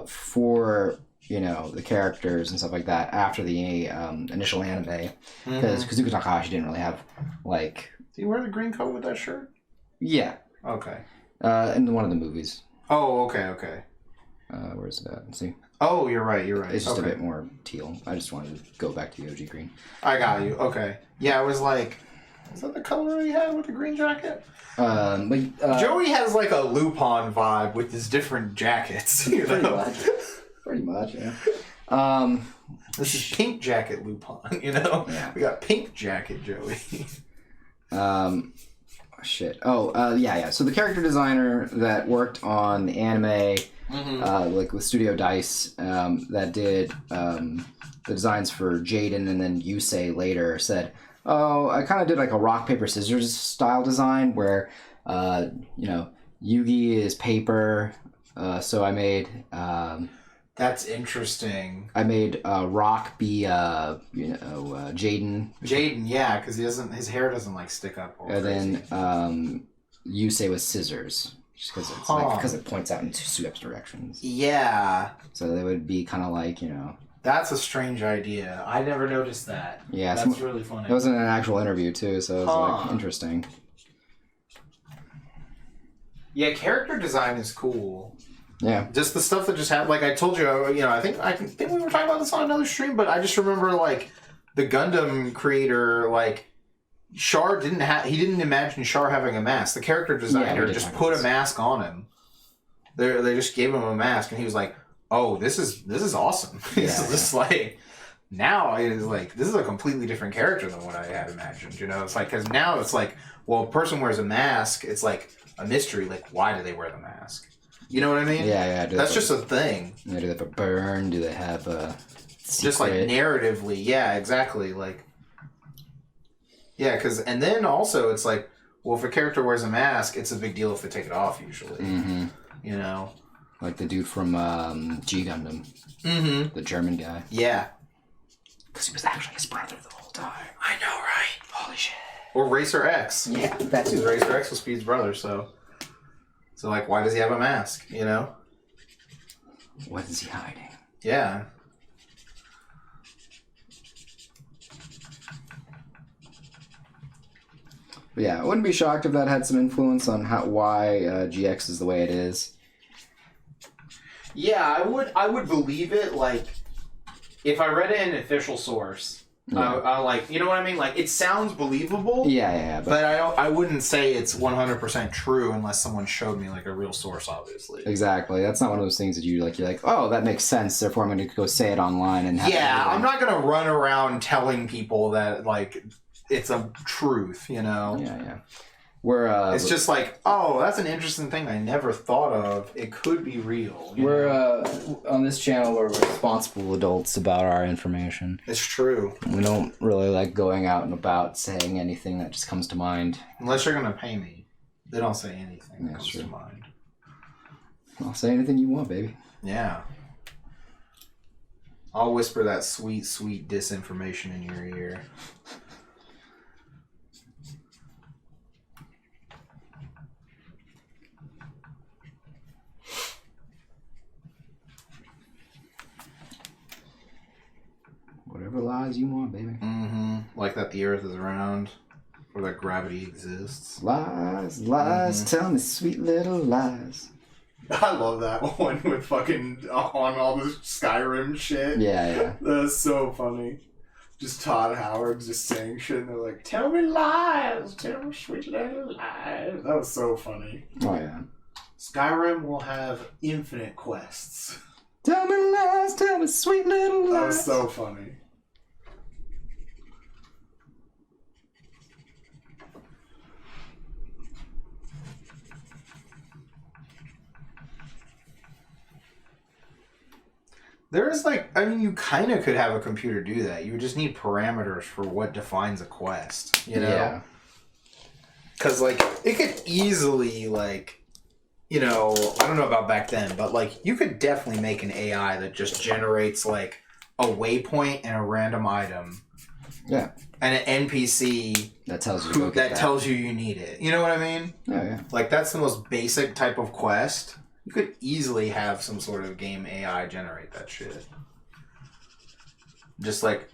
for the characters and stuff like that after the initial anime, because Kazuki Takahashi didn't really have like. Do you wear the green coat with that shirt? Yeah. Okay. In one of the movies. Oh, okay. Where's it at? Let's see. Oh, you're right. It's just a bit more teal. I just wanted to go back to the OG green. I got you. Okay. Yeah, I was like, is that the color he had with the green jacket? Joey has like a Lupin vibe with his different jackets. You know? Pretty much, yeah. This is pink jacket Lupin, you know? Yeah. We got pink jacket Joey. Shit. Yeah. So the character designer that worked on the anime, like with Studio Dice, that did the designs for Jaden and then Yusei later, said, "Oh, I kind of did like a rock paper scissors style design where, Yugi is paper, so I made." That's interesting. I made Rock be Jaden. Jaden, yeah, because his hair doesn't like stick up. And then Yusei was scissors, just because because it points out in two steps directions. Yeah. So they would be kind of like That's a strange idea. I never noticed that. Yeah, that's really funny. It was in an actual interview too, so it was like interesting. Yeah, character design is cool. Yeah. Just the stuff that just happened. Like I told you, I think we were talking about this on another stream, but I just remember like the Gundam creator, like Char didn't imagine Char having a mask. The character designer just put a mask on him. They just gave him a mask, and he was like, "Oh, this is awesome." This like now it's like this is a completely different character than what I had imagined. It's like because now it's like, well, a person wears a mask. It's like a mystery. Like, why do they wear the mask? You know what I mean? Yeah. That's just a thing. Do they have a burn? Do they have a secret? Just like narratively, yeah, exactly. Like, yeah, and then also it's like, well, if a character wears a mask, it's a big deal if they take it off. Usually, like the dude from G Gundam, the German guy. Yeah, because he was actually his brother the whole time. I know, right? Holy shit. Or Racer X. Yeah, that too. Racer X was Speed's brother, so like, why does he have a mask? What is he hiding? Yeah. But yeah, I wouldn't be shocked if that had some influence on why GX is the way it is. Yeah, I would believe it, like, if I read it in an official source. Yeah. I like, you know what I mean? Like, it sounds believable. Yeah. But I wouldn't say it's 100% true unless someone showed me like a real source, obviously. Exactly. That's not one of those things that you're like, oh, that makes sense. Therefore, I'm going to go say it online and have I'm not gonna run around telling people that like it's a truth, you know. Yeah. It's just like, oh, that's an interesting thing I never thought of. It could be real. We're on this channel. We're responsible adults about our information. It's true. We don't really like going out and about saying anything that just comes to mind. Unless you're gonna pay me, they don't say anything that That's comes true. to mind. I'll say anything you want, baby. Yeah. I'll whisper that sweet, sweet disinformation in your ear. Whatever lies you want, baby. Mm-hmm. Like that the earth is round, or that gravity exists. Lies, tell me sweet little lies. I love that one with fucking on all this Skyrim shit. Yeah. That's so funny. Just Todd Howard just saying shit and they're like, tell me lies, tell me sweet little lies. That was so funny. Oh, yeah. Skyrim will have infinite quests. Tell me lies, tell me sweet little lies. That was so funny. There is like, I mean, you kind of could have a computer do that. You would just need parameters for what defines a quest, you know? Yeah. Because, like, it could easily, like, you know, I don't know about back then, but, like, you could definitely make an AI that just generates, like, a waypoint and a random item. Yeah. And an NPC that tells you tells you need it. You know what I mean? Yeah. Like, that's the most basic type of quest. You could easily have some sort of game AI generate that shit. Just like,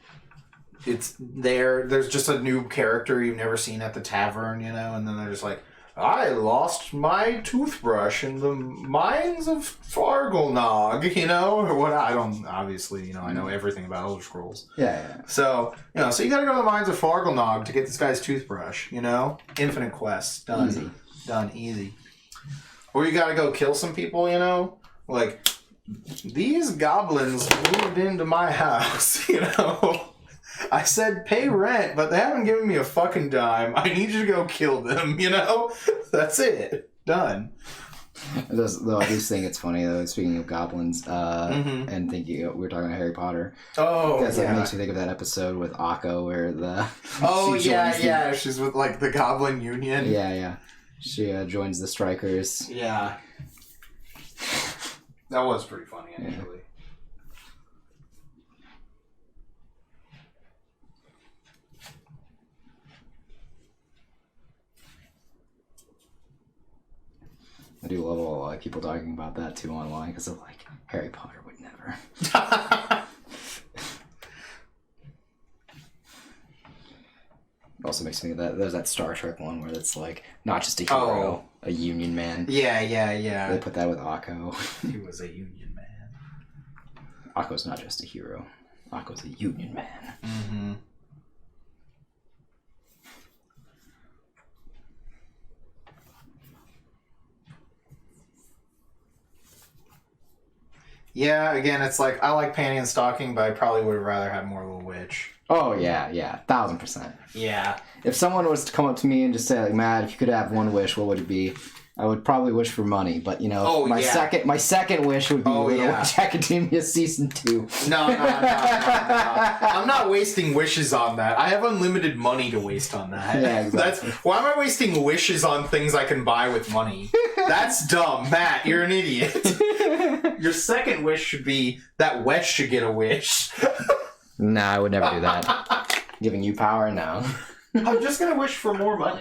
it's there's just a new character you've never seen at the tavern, you know, and then they're just like, I lost my toothbrush in the mines of Farglenog, you know, or what, I don't, obviously, you know, I know everything about Elder Scrolls. Yeah. So, you know, so you gotta go to the mines of Farglenog to get this guy's toothbrush, you know? Infinite quests. Done. Easy. Done. Easy. Or you gotta go kill some people, you know? Like, these goblins moved into my house, you know? I said pay rent, but they haven't given me a fucking dime. I need you to go kill them, you know? That's it. Done. Though I do think it's funny, though, speaking of goblins, and thinking, we were talking about Harry Potter. Oh, yeah. That makes me think of that episode with Akko where the... Oh, yeah. She's with, like, the Goblin Union. Yeah. She joins the Strikers. Yeah. That was pretty funny, actually. Yeah. I do love all people talking about that too online because of like Harry Potter would never. Also makes me think that there's that Star Trek one where it's like not just a hero, a Union man. Yeah. They put that with Akko. He was a Union man. Akko's not just a hero. Akko's a Union man. Mm-hmm. Yeah, again, it's like, I like Panty and Stocking, but I probably would have rather had more Little Witch. Oh, yeah, 1000%. Yeah. If someone was to come up to me and just say, like, Matt, if you could have one wish, what would it be? I would probably wish for money, but, you know, my second wish would be Little Witch Academia Season 2. No. I'm not wasting wishes on that. I have unlimited money to waste on that. Yeah, exactly. Why am I wasting wishes on things I can buy with money? That's dumb. Matt, you're an idiot. Your second wish should be that Wetch should get a wish. Nah, I would never do that. Giving you power? No. I'm just gonna wish for more money.